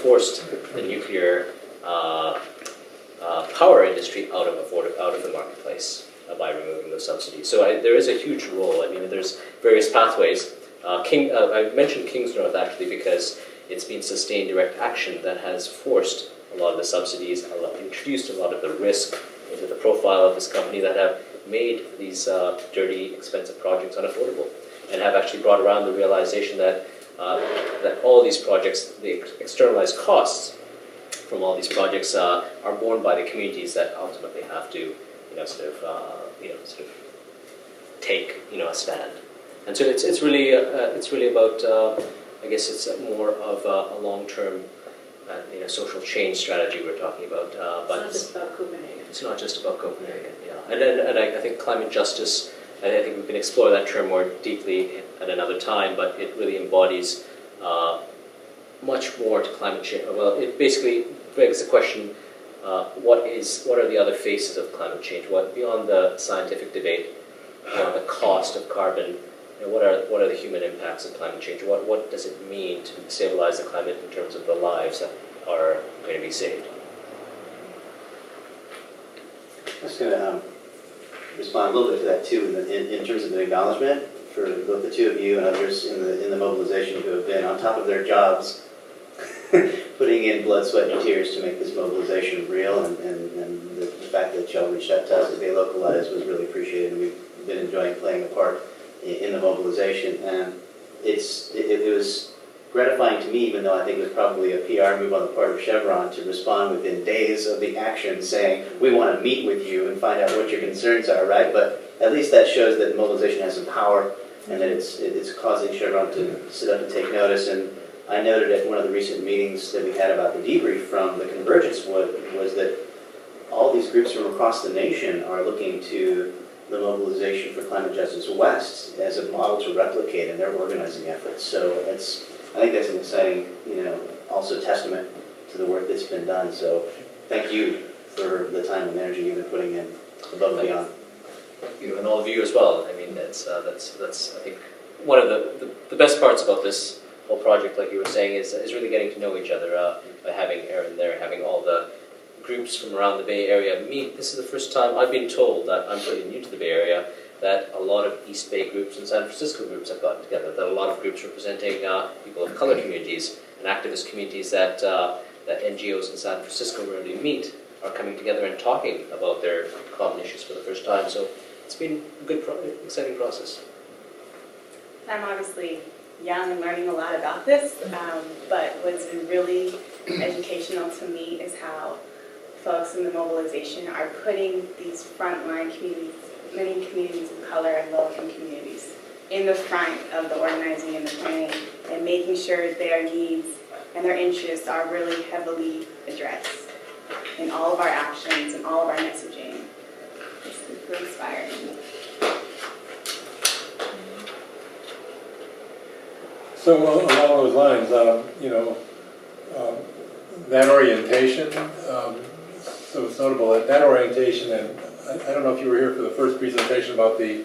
forced the nuclear power industry out of the marketplace by removing those subsidies. So there is a huge role. I mean, there's various pathways. I mentioned Kings North actually because it's been sustained direct action that has forced a lot of the subsidies, introduced a lot of the risk into the profile of this company that have made these dirty, expensive projects unaffordable, and have actually brought around the realization that that all these projects, the externalized costs from all these projects are borne by the communities that ultimately have to, sort of take, a stand. And so it's really about, I guess it's more of a long-term, social change strategy we're talking about. But it's not just about Copenhagen. It's not just about Copenhagen, yeah. And I think climate justice, and I think we can explore that term more deeply at another time, but it really embodies much more to climate change. Well, it basically begs the question, what are the other faces of climate change? What, beyond the scientific debate, beyond the cost of carbon, what are the human impacts of climate change? What does it mean to stabilize the climate in terms of the lives that are going to be saved? I was going to respond a little bit to that too, in terms of the acknowledgement for both the two of you and others in the mobilization who have been on top of their jobs, putting in blood, sweat, and tears to make this mobilization real, and the fact that y'all reached out to us to be localized was really appreciated, and we've been enjoying playing a part in the mobilization. And it was gratifying to me, even though I think it was probably a PR move on the part of Chevron, to respond within days of the action saying, we want to meet with you and find out what your concerns are, right? But at least that shows that the mobilization has some power, and that it's causing Chevron to sit up and take notice. And I noted at one of the recent meetings that we had about the debrief from the Convergence was that all these groups from across the nation are looking to the Mobilization for Climate Justice West as a model to replicate in their organizing efforts. So I think that's an exciting, also testament to the work that's been done. So thank you for the time and energy you've been putting in above and beyond. Thank you, and all of you as well. I mean, that's I think one of the best parts about this whole project, like you were saying, is really getting to know each other by having Aaron there, having all the groups from around the Bay Area meet. This is the first time I've been told, that I'm pretty new to the Bay Area, that a lot of East Bay groups and San Francisco groups have gotten together, that a lot of groups representing people of color communities and activist communities that NGOs in San Francisco rarely meet are coming together and talking about their common issues for the first time. So it's been a good, exciting process. I'm obviously young and learning a lot about this, but what's been really educational to me is how folks in the mobilization are putting these frontline communities, many communities of color and low-income communities, in the front of the organizing and the planning, and making sure their needs and their interests are really heavily addressed in all of our actions and all of our messaging. It's super inspiring. So along those lines, that orientation, so it's notable that orientation, and I don't know if you were here for the first presentation about the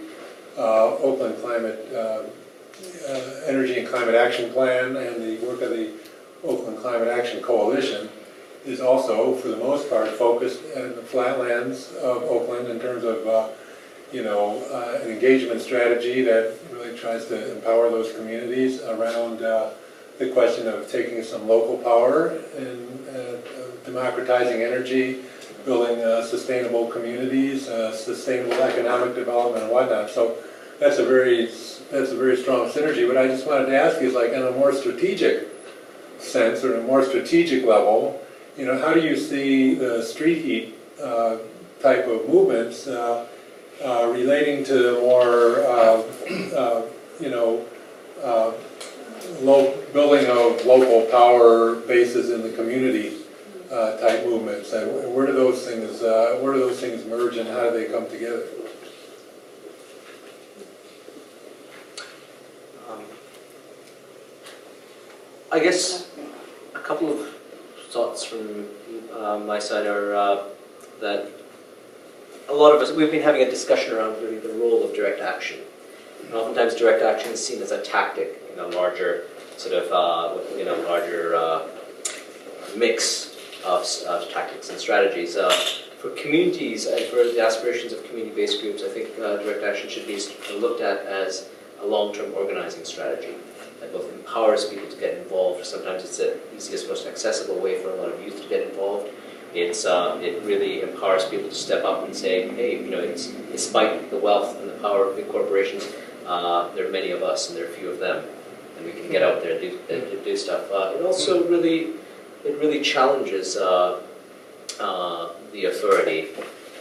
Oakland Climate Energy and Climate Action Plan and the work of the Oakland Climate Action Coalition is also, for the most part, focused in the flatlands of Oakland in terms of an engagement strategy that really tries to empower those communities around the question of taking some local power and democratizing energy, building sustainable communities, sustainable economic development and whatnot. So that's a very strong synergy. What I just wanted to ask you is, like, in a more strategic sense or in a more strategic level, how do you see the street heat type of movements relating to more, building of local power bases in the community type movements, and where do those things merge, and how do they come together? I guess a couple of thoughts from my side are that a lot of us, we've been having a discussion around really the role of direct action. And oftentimes direct action is seen as a tactic in a larger sort of, larger mix of tactics and strategies. For communities and for the aspirations of community-based groups, I think direct action should be looked at as a long-term organizing strategy that both empowers people to get involved. Sometimes it's the easiest, most accessible way for a lot of youth to get involved. It really empowers people to step up and say, hey, it's despite the wealth and the power of big corporations, there are many of us and there are few of them, and we can get out there and do stuff. It also really challenges the authority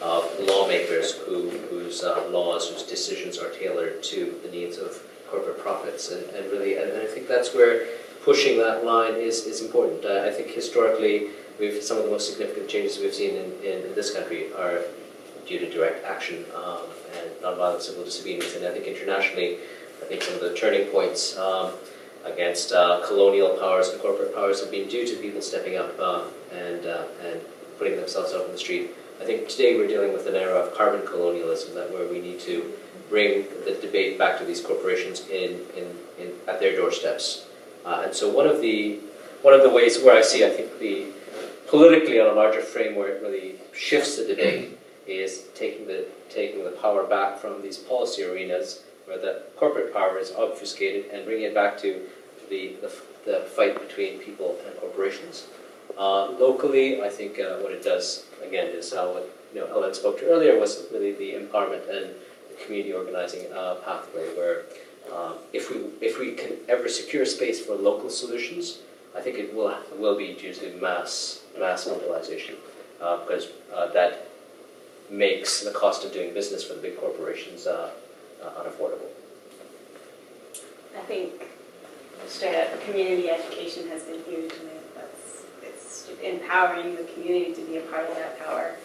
of lawmakers whose laws, whose decisions are tailored to the needs of corporate profits, and I think that's where pushing that line is important. I think historically, some of the most significant changes we've seen in this country are due to direct action and nonviolent civil disobedience, and I think internationally, I think some of the turning points against colonial powers and corporate powers have been due to people stepping up and putting themselves out on the street. I think today we're dealing with an era of carbon colonialism, where we need to bring the debate back to these corporations at their doorsteps. And so one of the ways where I see, I think, politically on a larger framework really shifts the debate is taking the power back from these policy arenas where the corporate power is obfuscated and bringing it back to the fight between people and corporations. Locally, I think what it does, again, is what Ellen spoke to earlier, was really the empowerment and the community organizing pathway, where if we can ever secure space for local solutions, I think it will be due to mass mobilization, because that makes the cost of doing business for the big corporations unaffordable. I think straight up community education has been huge. It's empowering the community to be a part of that power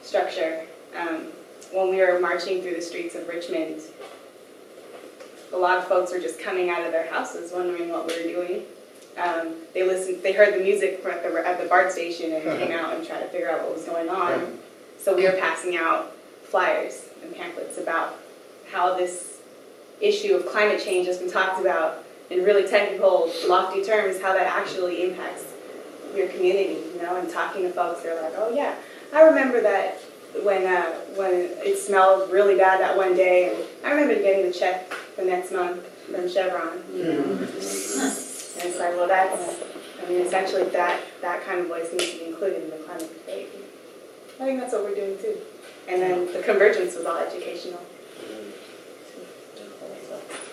structure. When we were marching through the streets of Richmond, a lot of folks were just coming out of their houses wondering what we were doing. They heard the music at the BART station and came out and tried to figure out what was going on. So we were passing out flyers and pamphlets about how this issue of climate change has been talked about in really technical, lofty terms, how that actually impacts your community, and talking to folks, they're like, oh yeah, I remember that when it smelled really bad that one day, and I remember getting the check the next month from Chevron, And it's like, well, essentially that kind of voice needs to be included in the climate debate. I think that's what we're doing too. And then the convergence was all educational.